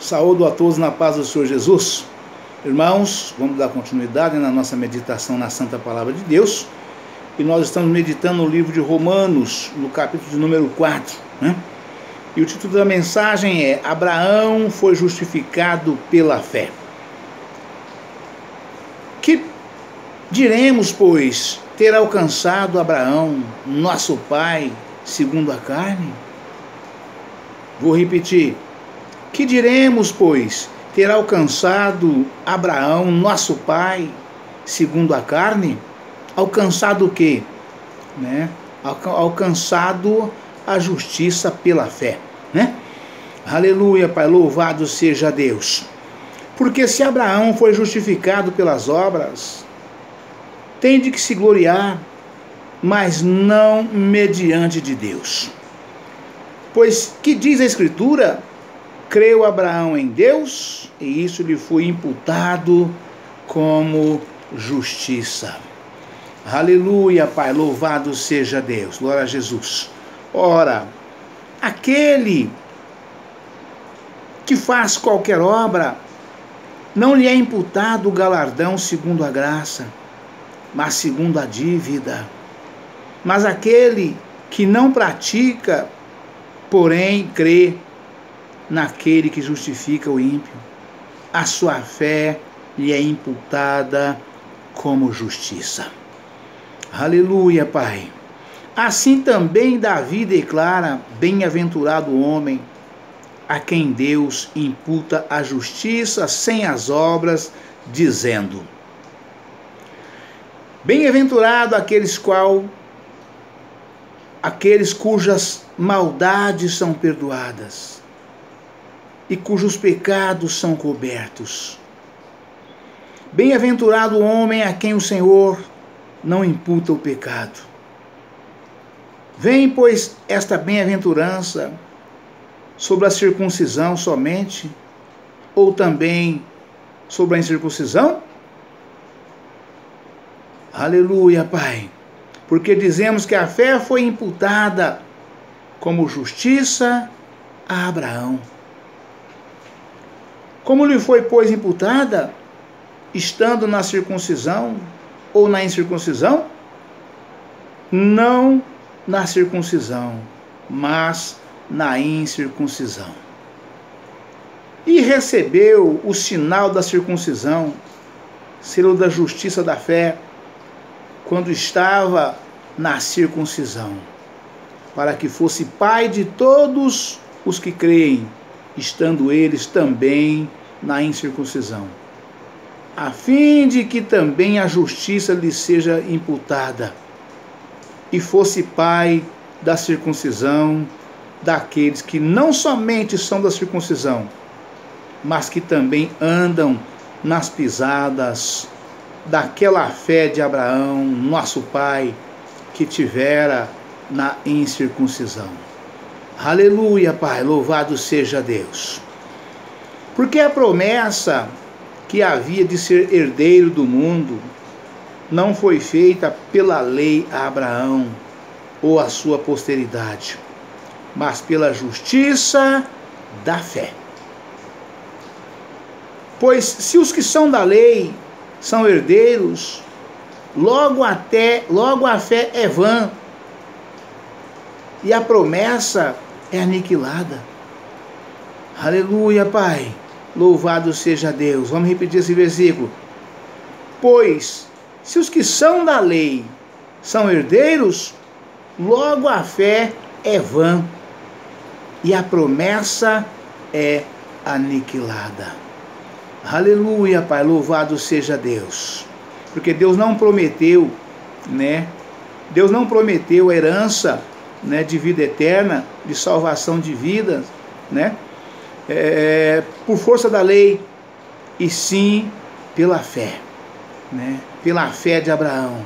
Saúdo a todos na paz do Senhor Jesus. Irmãos, vamos dar continuidade na nossa meditação na Santa Palavra de Deus. E nós estamos meditando no livro de Romanos, no capítulo de número 4, né? E o título da mensagem é: Abraão foi justificado pela fé. Que diremos, pois, ter alcançado Abraão, nosso pai, segundo a carne? Vou repetir. Que diremos, pois, ter alcançado Abraão, nosso pai, segundo a carne? Alcançado o quê? Né? Alcançado a justiça pela fé, né? Aleluia, Pai, louvado seja Deus. Porque se Abraão foi justificado pelas obras, tem de que se gloriar, mas não mediante de Deus. Pois que diz a Escritura? Creu Abraão em Deus, e isso lhe foi imputado como justiça. Aleluia, Pai, louvado seja Deus, glória a Jesus. Ora, aquele que faz qualquer obra, não lhe é imputado o galardão segundo a graça, mas segundo a dívida. Mas aquele que não pratica, porém crê naquele que justifica o ímpio, a sua fé lhe é imputada como justiça. Aleluia, Pai. Assim também Davi declara: bem-aventurado o homem a quem Deus imputa a justiça sem as obras, dizendo: bem-aventurado aqueles cujas maldades são perdoadas e cujos pecados são cobertos. Bem-aventurado o homem a quem o Senhor não imputa o pecado. Vem, pois, esta bem-aventurança sobre a circuncisão somente, ou também sobre a incircuncisão? Aleluia, Pai. Porque dizemos que a fé foi imputada como justiça a Abraão. Como lhe foi, pois, imputada? Estando na circuncisão ou na incircuncisão? Não na circuncisão, mas na incircuncisão. E recebeu o sinal da circuncisão, selo da justiça da fé, quando estava na circuncisão, para que fosse pai de todos os que creem, estando eles também na incircuncisão, a fim de que também a justiça lhe seja imputada, e fosse pai da circuncisão daqueles que não somente são da circuncisão, mas que também andam nas pisadas daquela fé de Abraão, nosso pai, que tivera na incircuncisão. Aleluia, Pai, louvado seja Deus. Porque a promessa que havia de ser herdeiro do mundo não foi feita pela lei a Abraão ou a sua posteridade, mas pela justiça da fé. Pois se os que são da lei são herdeiros, logo a fé é vã e a promessa é aniquilada. Aleluia, Pai, louvado seja Deus. Vamos repetir esse versículo. Pois se os que são da lei são herdeiros, logo a fé é vã e a promessa é aniquilada. Aleluia, Pai, louvado seja Deus. Porque Deus não prometeu, né? Deus não prometeu a herança, né, de vida eterna, de salvação de vidas, né? Por força da lei, e sim pela fé, né? Pela fé de Abraão,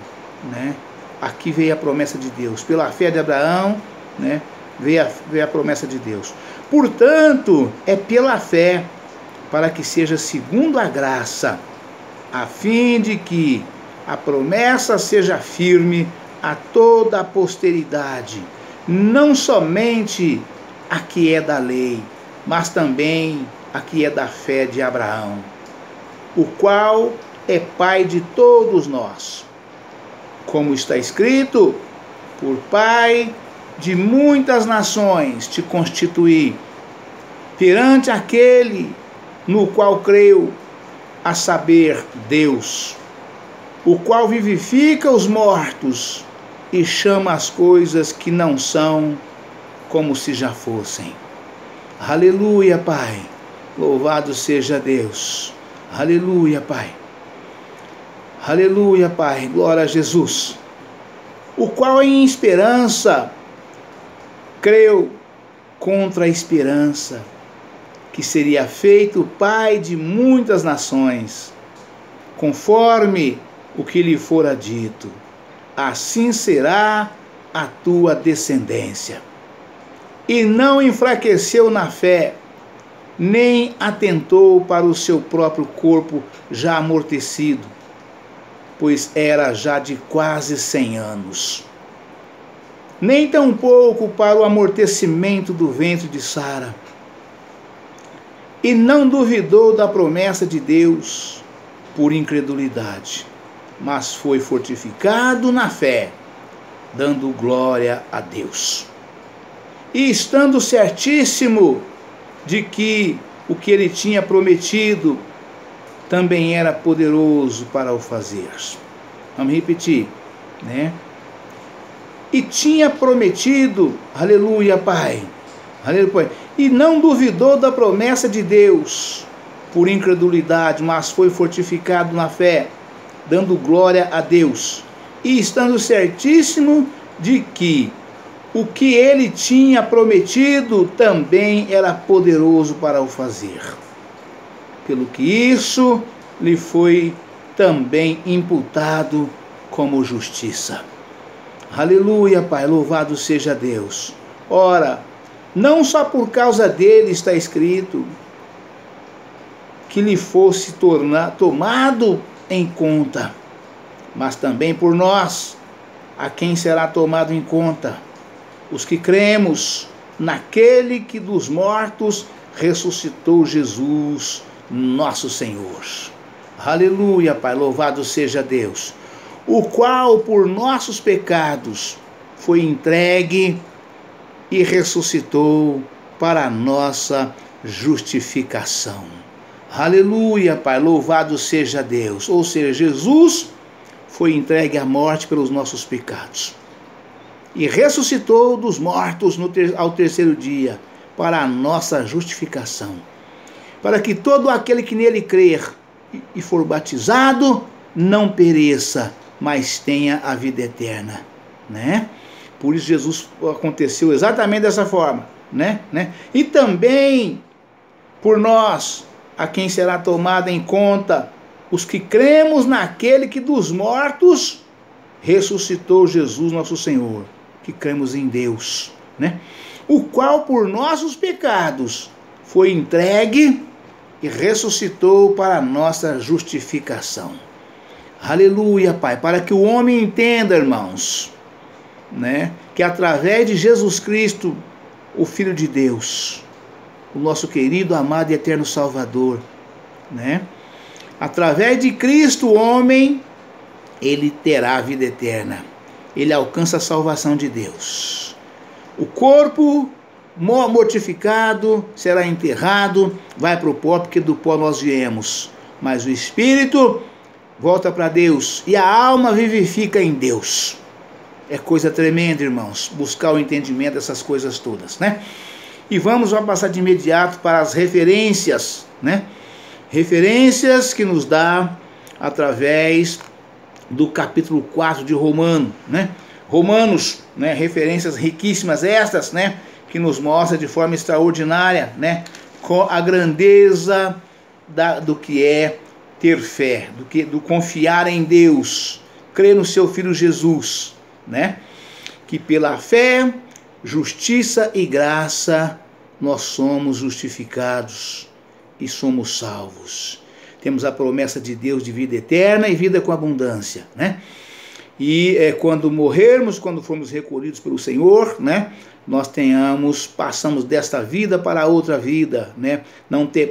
né? Aqui veio a promessa de Deus. Pela fé de Abraão, né, veio a promessa de Deus. Portanto, é pela fé, para que seja segundo a graça, a fim de que a promessa seja firme a toda a posteridade, não somente a que é da lei, mas também aqui é da fé de Abraão, o qual é pai de todos nós. Como está escrito, por pai de muitas nações te constituí, perante aquele no qual creio, a saber, Deus, o qual vivifica os mortos e chama as coisas que não são como se já fossem. Aleluia, Pai. Louvado seja Deus. Aleluia, Pai. Aleluia, Pai. Glória a Jesus. O qual em esperança creu contra a esperança, que seria feito pai de muitas nações, conforme o que lhe fora dito, assim será a tua descendência. E não enfraqueceu na fé, nem atentou para o seu próprio corpo já amortecido, pois era já de quase 100 anos. Nem tampouco para o amortecimento do ventre de Sara. E não duvidou da promessa de Deus por incredulidade, mas foi fortificado na fé, dando glória a Deus. E estando certíssimo de que o que ele tinha prometido também era poderoso para o fazer. Vamos repetir, né? E tinha prometido, aleluia, Pai, aleluia, Pai, e não duvidou da promessa de Deus por incredulidade, mas foi fortificado na fé, dando glória a Deus, e estando certíssimo de que o que ele tinha prometido também era poderoso para o fazer. Pelo que isso lhe foi também imputado como justiça. Aleluia, Pai, louvado seja Deus. Ora, não só por causa dele está escrito que lhe fosse tomado em conta, mas também por nós, a quem será tomado em conta, os que cremos naquele que dos mortos ressuscitou Jesus, nosso Senhor. Aleluia, Pai, louvado seja Deus, o qual por nossos pecados foi entregue e ressuscitou para a nossa justificação. Aleluia, Pai, louvado seja Deus. Ou seja, Jesus foi entregue à morte pelos nossos pecados e ressuscitou dos mortos ao terceiro dia para a nossa justificação, para que todo aquele que nele crer e for batizado não pereça, mas tenha a vida eterna, né? Por isso Jesus aconteceu exatamente dessa forma, né? E também por nós, a quem será tomada em conta, os que cremos naquele que dos mortos ressuscitou Jesus nosso Senhor, que cremos em Deus, né? O qual por nossos pecados foi entregue e ressuscitou para a nossa justificação. Aleluia, Pai, para que o homem entenda, irmãos, né, que através de Jesus Cristo, o Filho de Deus, o nosso querido, amado e eterno Salvador, né, através de Cristo, o homem, ele terá a vida eterna, ele alcança a salvação de Deus. O corpo mortificado será enterrado, vai para o pó, porque do pó nós viemos, mas o espírito volta para Deus e a alma vivifica em Deus. É coisa tremenda, irmãos, buscar o entendimento dessas coisas todas, né? E vamos passar de imediato para as referências, né? Referências que nos dá através do capítulo 4 de Romanos, né? Romanos, né? Referências riquíssimas estas, né? Que nos mostra de forma extraordinária, né? Com a grandeza do que é ter fé, do confiar em Deus, crer no seu Filho Jesus, né? Que pela fé, justiça e graça, nós somos justificados e somos salvos. Temos a promessa de Deus de vida eterna e vida com abundância, né? E quando morrermos, quando formos recolhidos pelo Senhor, né, nós passamos desta vida para outra vida, né?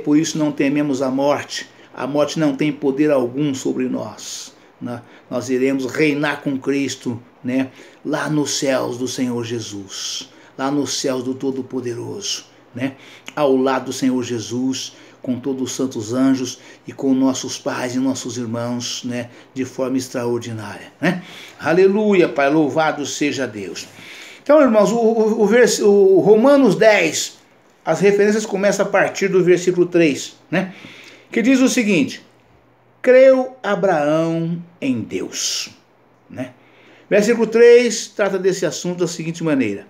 Por isso não tememos a morte. A morte não tem poder algum sobre nós, né? Nós iremos reinar com Cristo, né, lá nos céus do Senhor Jesus, lá nos céus do Todo-Poderoso, né, ao lado do Senhor Jesus, com todos os santos anjos e com nossos pais e nossos irmãos, né, de forma extraordinária, né? Aleluia, Pai, louvado seja Deus. Então, irmãos, o Romanos 10, as referências começam a partir do versículo 3, né, que diz o seguinte: creu Abraão em Deus, né? Versículo 3 trata desse assunto da seguinte maneira: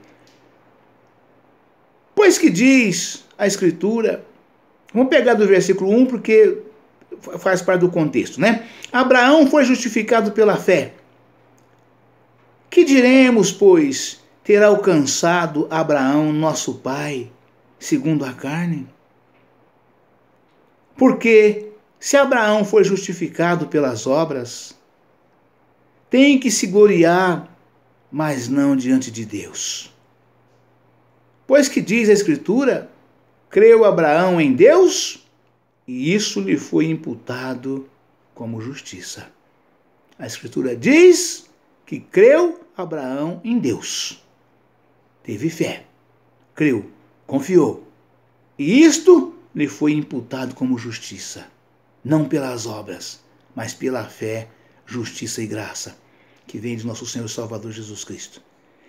pois que diz a Escritura, vamos pegar do versículo 1 porque faz parte do contexto, né? Abraão foi justificado pela fé. Que diremos, pois, ter alcançado Abraão, nosso pai, segundo a carne? Porque se Abraão foi justificado pelas obras, tem que se gloriar, mas não diante de Deus. Pois que diz a Escritura, creu Abraão em Deus, e isso lhe foi imputado como justiça. A Escritura diz que creu Abraão em Deus. Teve fé, creu, confiou. E isto lhe foi imputado como justiça. Não pelas obras, mas pela fé, justiça e graça, que vem de nosso Senhor e Salvador Jesus Cristo.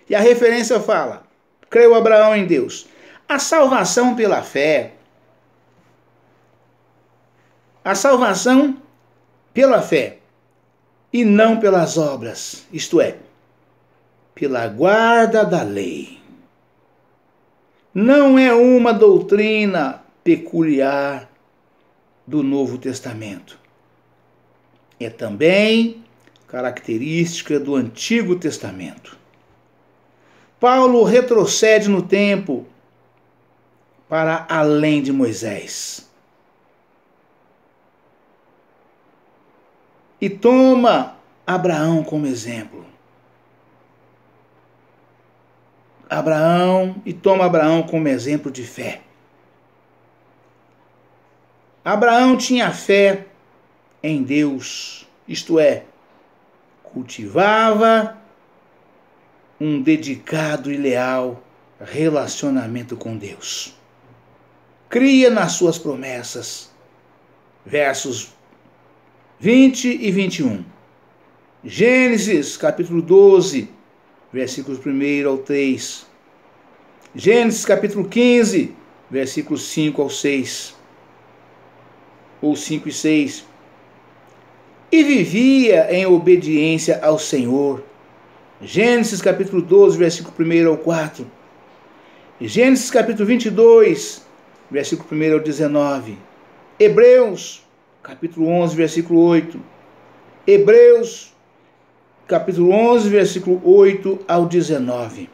E a referência fala, creu Abraão em Deus. A salvação pela fé, e não pelas obras, isto é, pela guarda da lei. Não é uma doutrina peculiar do Novo Testamento. É também característica do Antigo Testamento. Paulo retrocede no tempo para além de Moisés e toma Abraão como exemplo. Toma Abraão como exemplo de fé. Abraão tinha fé em Deus, isto é, cultivava um dedicado e leal relacionamento com Deus. Cria nas suas promessas. Versos 20 e 21. Gênesis capítulo 12, versículos 1 ao 3. Gênesis capítulo 15, versículos 5 ao 6. Ou 5 e 6. E vivia em obediência ao Senhor. Gênesis capítulo 12, versículo 1 ao 4. Gênesis capítulo 22, versículo 1 ao 19. Hebreus capítulo 11, versículo 8. Hebreus capítulo 11, versículo 8 ao 19.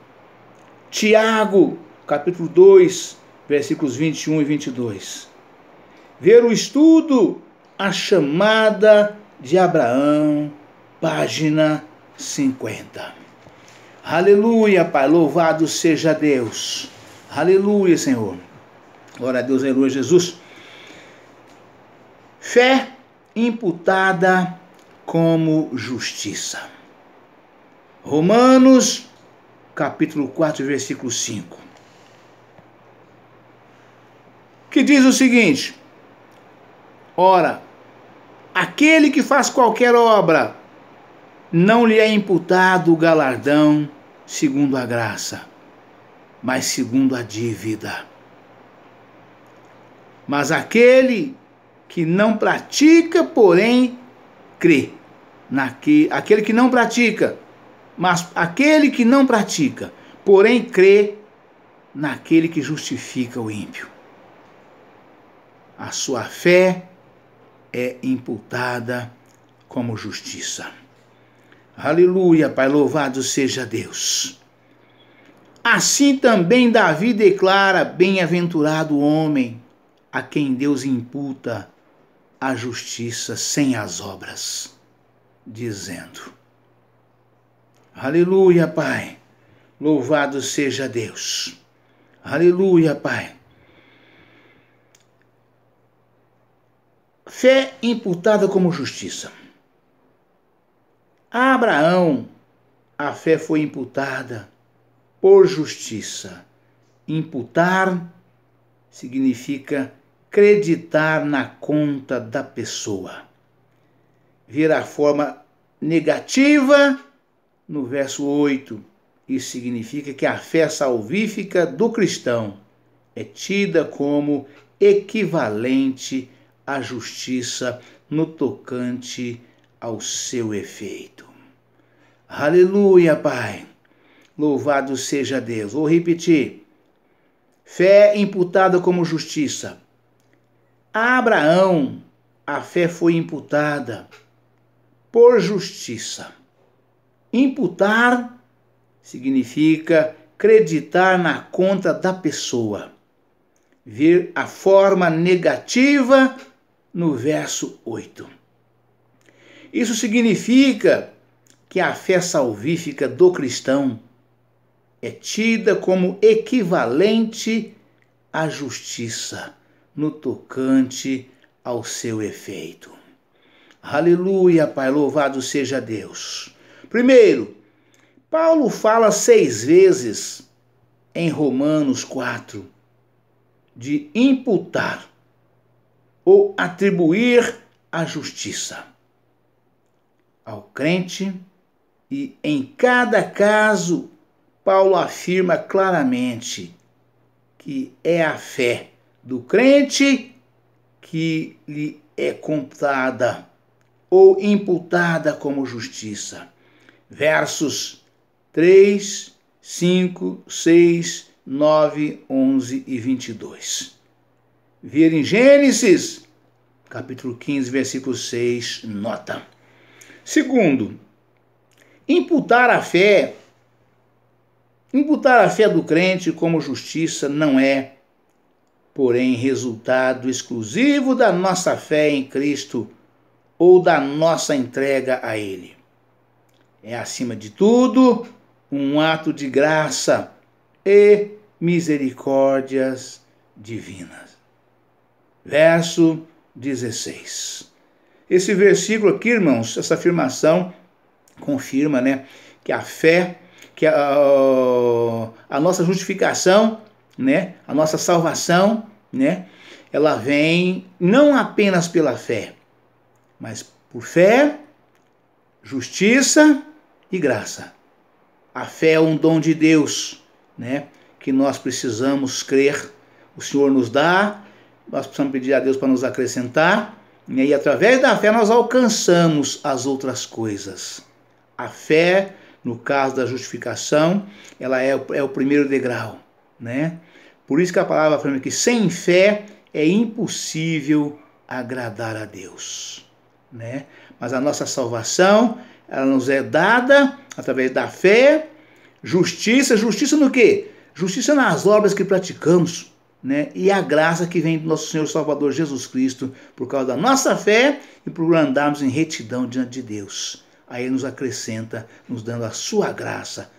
Tiago capítulo 2, versículos 21 e 22. Ver o estudo, a chamada de Abraão, página 50. Aleluia, Pai, louvado seja Deus. Aleluia, Senhor. Glória a Deus, aleluia, Jesus. Fé imputada como justiça. Romanos, capítulo 4, versículo 5. Que diz o seguinte: ora, aquele que faz qualquer obra, não lhe é imputado o galardão segundo a graça, mas segundo a dívida. Mas aquele que não pratica, porém, crê. Aquele que não pratica, porém, crê naquele que justifica o ímpio. A sua fé é imputada como justiça. Aleluia, Pai, louvado seja Deus. Assim também Davi declara: bem-aventurado o homem a quem Deus imputa a justiça sem as obras, dizendo: Aleluia, Pai. Louvado seja Deus. Aleluia, Pai. Fé imputada como justiça. A Abraão, a fé foi imputada por justiça. Imputar significa acreditar na conta da pessoa. Ver a forma negativa no verso 8. Isso significa que a fé salvífica do cristão é tida como equivalente à justiça no tocante ao seu efeito. Aleluia, Pai. Louvado seja Deus. Vou repetir. Fé imputada como justiça. A Abraão, a fé foi imputada por justiça. Imputar significa acreditar na conta da pessoa. Ver a forma negativa no verso 8. Isso significa que a fé salvífica do cristão é tida como equivalente à justiça no tocante ao seu efeito. Aleluia, Pai, louvado seja Deus. Primeiro, Paulo fala 6 vezes em Romanos 4 de imputar ou atribuir a justiça ao crente, e em cada caso Paulo afirma claramente que é a fé do crente que lhe é computada ou imputada como justiça. Versos 3, 5, 6, 9, 11 e 22. Ver em Gênesis, capítulo 15, versículo 6, nota. Segundo, imputar a fé do crente como justiça não é, porém, resultado exclusivo da nossa fé em Cristo ou da nossa entrega a Ele. É, acima de tudo, um ato de graça e misericórdias divinas. Verso 16. Esse versículo aqui, irmãos, essa afirmação confirma, que a fé, que a nossa justificação, a nossa salvação, ela vem não apenas pela fé, mas por fé, justiça e graça. A fé é um dom de Deus, que nós precisamos crer. O Senhor nos dá, nós precisamos pedir a Deus para nos acrescentar, e através da fé nós alcançamos as outras coisas. A fé, no caso da justificação, ela é o primeiro degrau, Por isso que a palavra fala que sem fé é impossível agradar a Deus, Mas a nossa salvação, ela nos é dada através da fé, justiça no quê? Justiça nas obras que praticamos, e a graça que vem do nosso Senhor Salvador Jesus Cristo, por causa da nossa fé e por andarmos em retidão diante de Deus. Aí Ele nos acrescenta, nos dando a sua graça.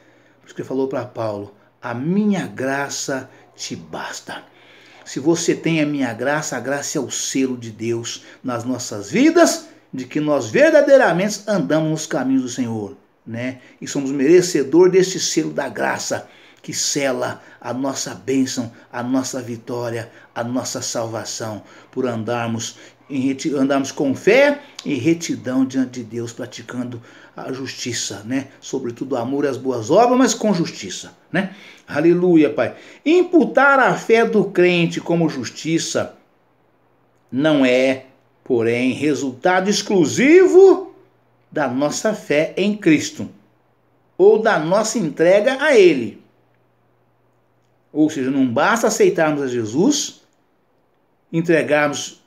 Por isso que Ele falou para Paulo, a minha graça te basta. Se você tem a minha graça, a graça é o selo de Deus nas nossas vidas, de que nós verdadeiramente andamos nos caminhos do Senhor, E somos merecedor deste selo da graça, que sela a nossa bênção, a nossa vitória, a nossa salvação, por andarmos com fé e retidão diante de Deus, praticando a justiça, Sobretudo o amor e as boas obras, mas com justiça, Aleluia, Pai. Imputar a fé do crente como justiça não é, porém, resultado exclusivo da nossa fé em Cristo ou da nossa entrega a Ele. Ou seja, não basta aceitarmos a Jesus, entregarmos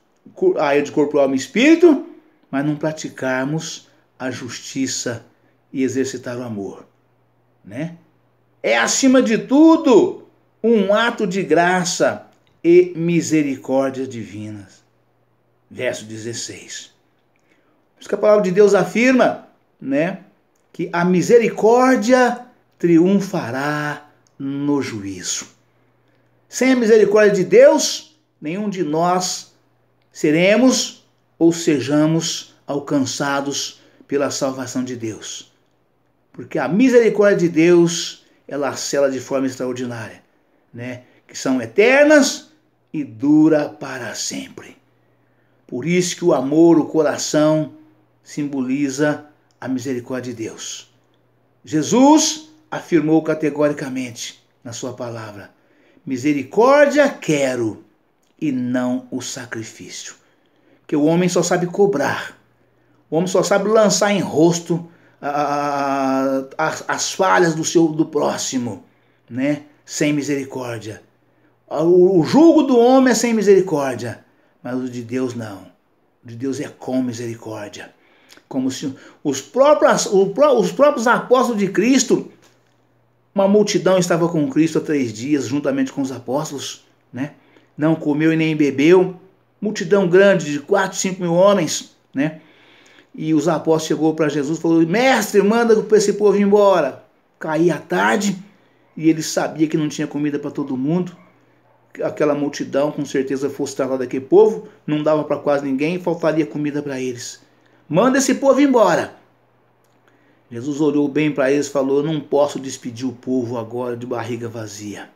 a Ele de corpo, alma e espírito, mas não praticarmos a justiça e exercitar o amor, É, acima de tudo, um ato de graça e misericórdia divinas. Verso 16. Isso que a palavra de Deus afirma, que a misericórdia triunfará no juízo. Sem a misericórdia de Deus, nenhum de nós seremos ou sejamos alcançados pela salvação de Deus. Porque a misericórdia de Deus, ela cela de forma extraordinária, né? Que são eternas e dura para sempre. Por isso que o amor, o coração, simboliza a misericórdia de Deus. Jesus afirmou categoricamente na sua palavra: misericórdia quero e não o sacrifício. Porque o homem só sabe cobrar. O homem só sabe lançar em rosto as falhas do próximo, né? Sem misericórdia. O jugo do homem é sem misericórdia, mas o de Deus não. O de Deus é com misericórdia. Como se os próprios apóstolos de Cristo, uma multidão estava com Cristo há 3 dias, juntamente com os apóstolos, né? Não comeu e nem bebeu. Multidão grande de 4, 5 mil homens, né? E os apóstolos chegou para Jesus e falou: mestre, manda para esse povo ir embora. Caía a tarde e ele sabia que não tinha comida para todo mundo. Aquela multidão com certeza fosse tratada daquele povo, não dava para quase ninguém, faltaria comida para eles. Manda esse povo embora. Jesus olhou bem para eles e falou: eu não posso despedir o povo agora de barriga vazia.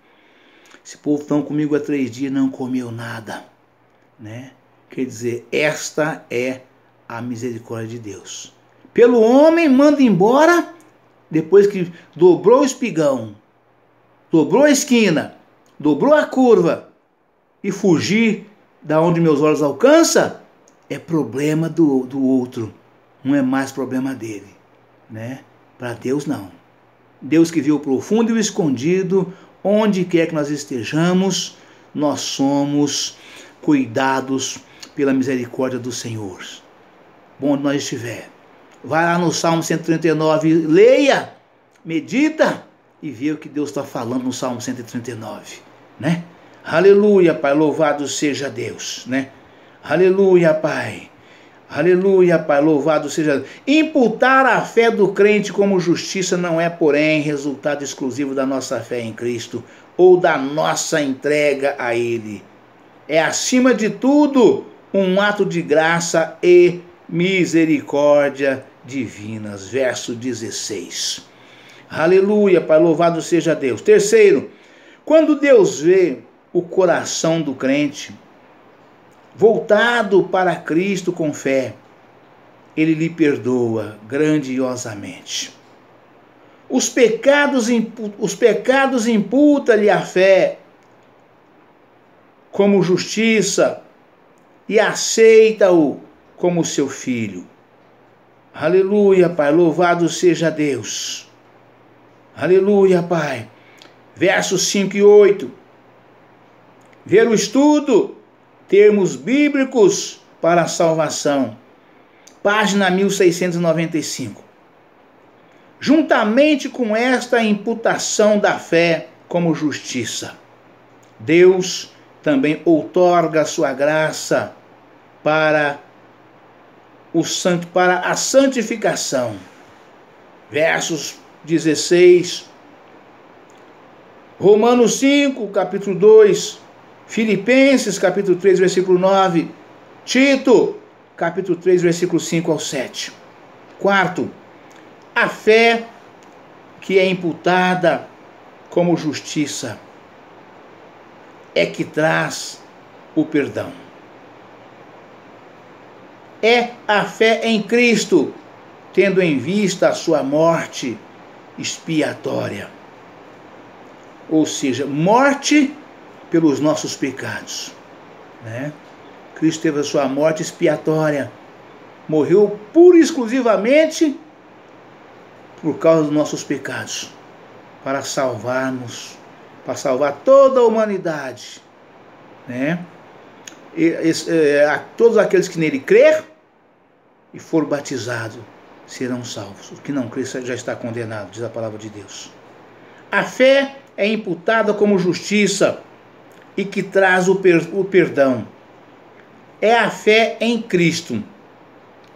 Esse povo estão comigo há 3 dias, não comeu nada, né? Quer dizer, esta é a misericórdia de Deus. Pelo homem manda embora, depois que dobrou o espigão, dobrou a esquina, dobrou a curva e fugir da onde meus olhos alcançam, é problema do outro, não é mais problema dele, né? Para Deus não. Deus que viu o profundo e o escondido, onde quer que nós estejamos, nós somos cuidados pela misericórdia do Senhor. Bom, onde nós estiver, vai lá no Salmo 139, leia, medita e vê o que Deus está falando no Salmo 139, né? Aleluia, Pai, louvado seja Deus, né? Aleluia, Pai. Aleluia, Pai, louvado seja Deus. Imputar a fé do crente como justiça não é, porém, resultado exclusivo da nossa fé em Cristo ou da nossa entrega a Ele. É, acima de tudo, um ato de graça e misericórdia divinas. Verso 16. Aleluia, Pai, louvado seja Deus. Terceiro, quando Deus vê o coração do crente voltado para Cristo com fé, Ele lhe perdoa grandiosamente. Os pecados imputa-lhe a fé como justiça e aceita-o como seu filho. Aleluia, Pai, louvado seja Deus. Aleluia, Pai. Versos 5 e 8. Ver o estudo, termos bíblicos para a salvação. Página 1695. Juntamente com esta imputação da fé como justiça, Deus também outorga a sua graça para a santificação. Versos 16, Romanos 5, capítulo 2, Filipenses, capítulo 3, versículo 9, Tito, capítulo 3, versículo 5 ao 7. Quarto, a fé que é imputada como justiça é que traz o perdão. É a fé em Cristo, tendo em vista a sua morte expiatória. Ou seja, morte pelos nossos pecados, né? Cristo teve a sua morte expiatória, morreu pura e exclusivamente por causa dos nossos pecados, para salvarmos, para salvar toda a humanidade, né? Todos aqueles que nele crer e for batizado serão salvos. O que não crer já está condenado, diz a palavra de Deus. A fé é imputada como justiça e que traz o perdão. É a fé em Cristo.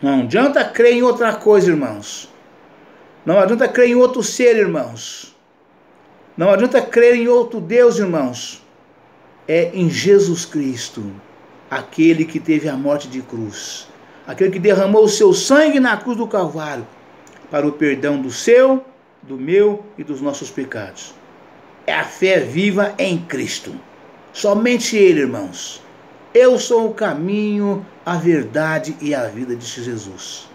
Não adianta crer em outra coisa, irmãos. Não adianta crer em outro ser, irmãos. Não adianta crer em outro Deus, irmãos. É em Jesus Cristo, aquele que teve a morte de cruz, aquele que derramou o seu sangue na cruz do Calvário, para o perdão do seu, do meu e dos nossos pecados. É a fé viva em Cristo. Somente Ele, irmãos. Eu sou o caminho, a verdade e a vida, disse Jesus.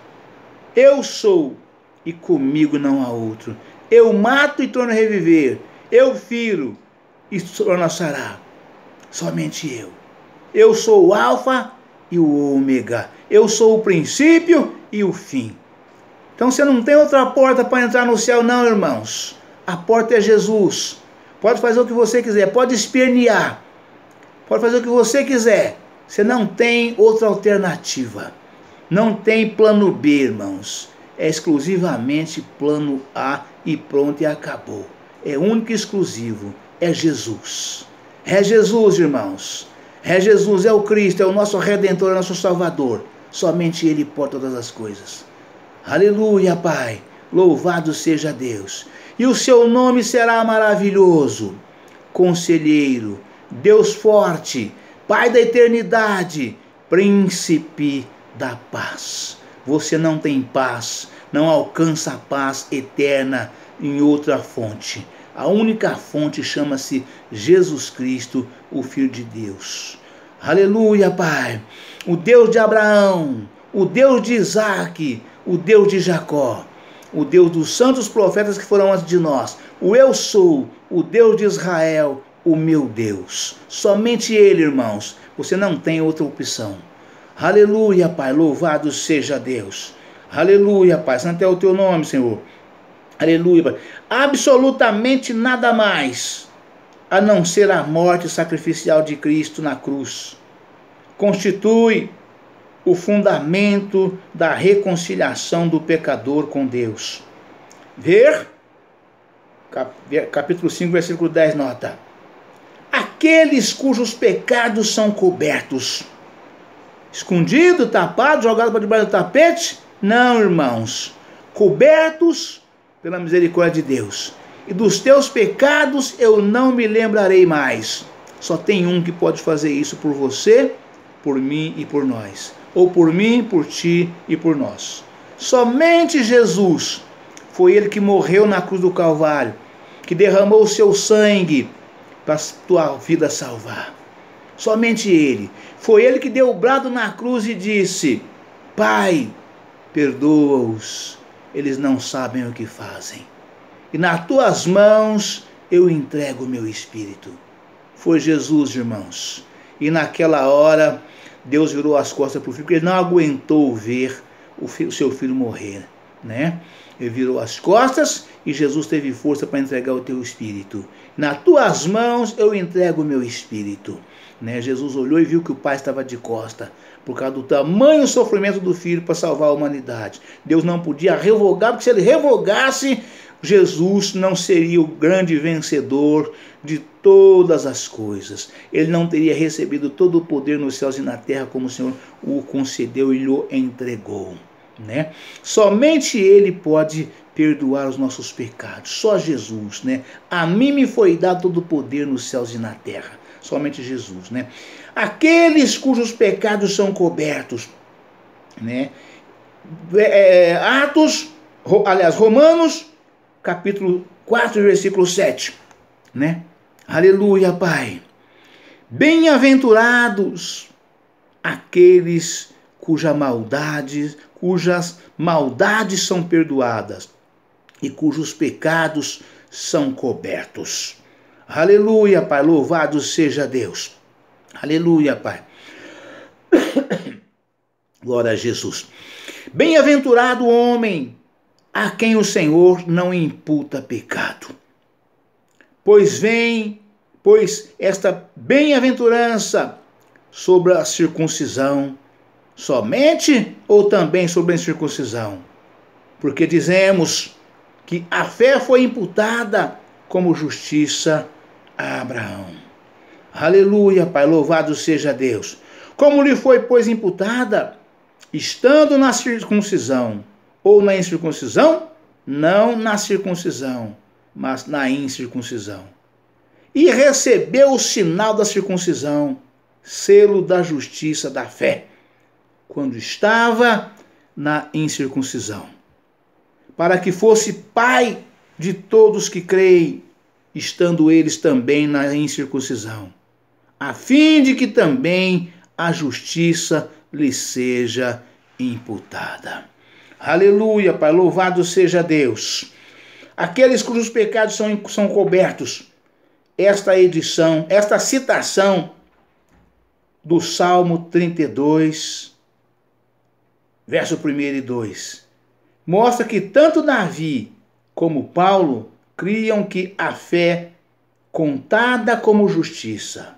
Eu sou, e comigo não há outro. Eu mato e torno a reviver. Eu firo e torno a sarar. Somente eu. Eu sou o alfa e o ômega. Eu sou o princípio e o fim. Então você não tem outra porta para entrar no céu, não, irmãos. A porta é Jesus. Pode fazer o que você quiser, pode espernear, pode fazer o que você quiser. Você não tem outra alternativa. Não tem plano B, irmãos. É exclusivamente plano A e pronto, e acabou. É único e exclusivo. É Jesus. É Jesus, irmãos. É Jesus, é o Cristo, é o nosso Redentor, é o nosso Salvador. Somente Ele pode todas as coisas. Aleluia, Pai. Louvado seja Deus. E o seu nome será maravilhoso. Conselheiro, Deus forte, Pai da eternidade, Príncipe da paz. Você não tem paz, não alcança a paz eterna em outra fonte. A única fonte chama-se Jesus Cristo, o Filho de Deus. Aleluia, Pai. O Deus de Abraão, o Deus de Isaac, o Deus de Jacó, o Deus dos santos profetas que foram antes de nós. O eu sou, o Deus de Israel, o meu Deus. Somente Ele, irmãos. Você não tem outra opção. Aleluia, Pai. Louvado seja Deus. Aleluia, Pai. Santo é o teu nome, Senhor. Aleluia, Pai. Absolutamente nada mais a não ser a morte sacrificial de Cristo na cruz constitui o fundamento da reconciliação do pecador com Deus. Ver, capítulo 5, versículo 10, nota. Aqueles cujos pecados são cobertos, escondido, tapado, jogado para debaixo do tapete? Não, irmãos. Cobertos pela misericórdia de Deus. E dos teus pecados eu não me lembrarei mais. Só tem um que pode fazer isso por você, por mim e por nós. Ou por mim, por ti e por nós. Somente Jesus. Foi Ele que morreu na cruz do Calvário, que derramou o seu sangue para a tua vida salvar. Somente Ele. Foi Ele que deu o brado na cruz e disse: Pai, perdoa-os, eles não sabem o que fazem. E nas tuas mãos eu entrego o meu espírito. Foi Jesus, irmãos. E naquela hora Deus virou as costas para o filho, porque ele não aguentou ver o seu filho morrer, né? Ele virou as costas e Jesus teve força para entregar o teu espírito. Nas tuas mãos eu entrego o meu espírito, né? Jesus olhou e viu que o pai estava de costa, por causa do tamanho sofrimento do filho para salvar a humanidade. Deus não podia revogar, porque se ele revogasse, Jesus não seria o grande vencedor de todas as coisas. Ele não teria recebido todo o poder nos céus e na terra como o Senhor o concedeu e lhe entregou, né? Somente Ele pode perdoar os nossos pecados. Só Jesus, né? A mim me foi dado todo o poder nos céus e na terra. Somente Jesus, né? Aqueles cujos pecados são cobertos, né? Romanos, capítulo 4, versículo 7, né? Aleluia, Pai. Bem-aventurados aqueles cujas maldades são perdoadas e cujos pecados são cobertos. Aleluia, Pai. Louvado seja Deus. Aleluia, Pai. Glória a Jesus. Bem-aventurado o homem a quem o Senhor não imputa pecado. Pois esta bem-aventurança sobre a circuncisão somente ou também sobre a incircuncisão? Porque dizemos que a fé foi imputada como justiça a Abraão. Aleluia, Pai, louvado seja Deus. Como lhe foi, pois, imputada, estando na circuncisão ou na incircuncisão? não na circuncisão, mas na incircuncisão. E recebeu o sinal da circuncisão, selo da justiça da fé, quando estava na incircuncisão, para que fosse pai de todos que creem, estando eles também na incircuncisão, a fim de que também a justiça lhe seja imputada. Aleluia, Pai, louvado seja Deus. Aqueles cujos pecados são cobertos, esta citação do Salmo 32, verso 1 e 2, mostra que tanto Davi como Paulo criam que a fé, contada como justiça,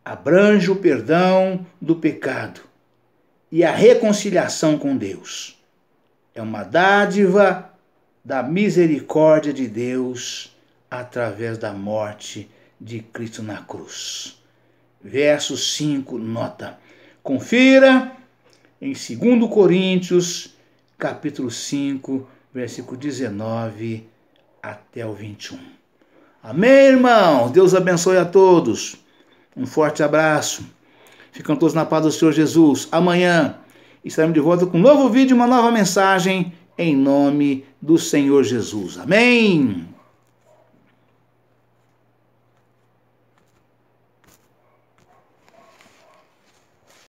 abrange o perdão do pecado e a reconciliação com Deus. É uma dádiva da misericórdia de Deus através da morte de Cristo na cruz. Verso 5, nota. Confira em 2 Coríntios, capítulo 5, versículo 19 até o 21. Amém, irmão? Deus abençoe a todos. Um forte abraço. Ficam todos na paz do Senhor Jesus. Amanhã estaremos de volta com um novo vídeo, uma nova mensagem, em nome do Senhor Jesus. Amém?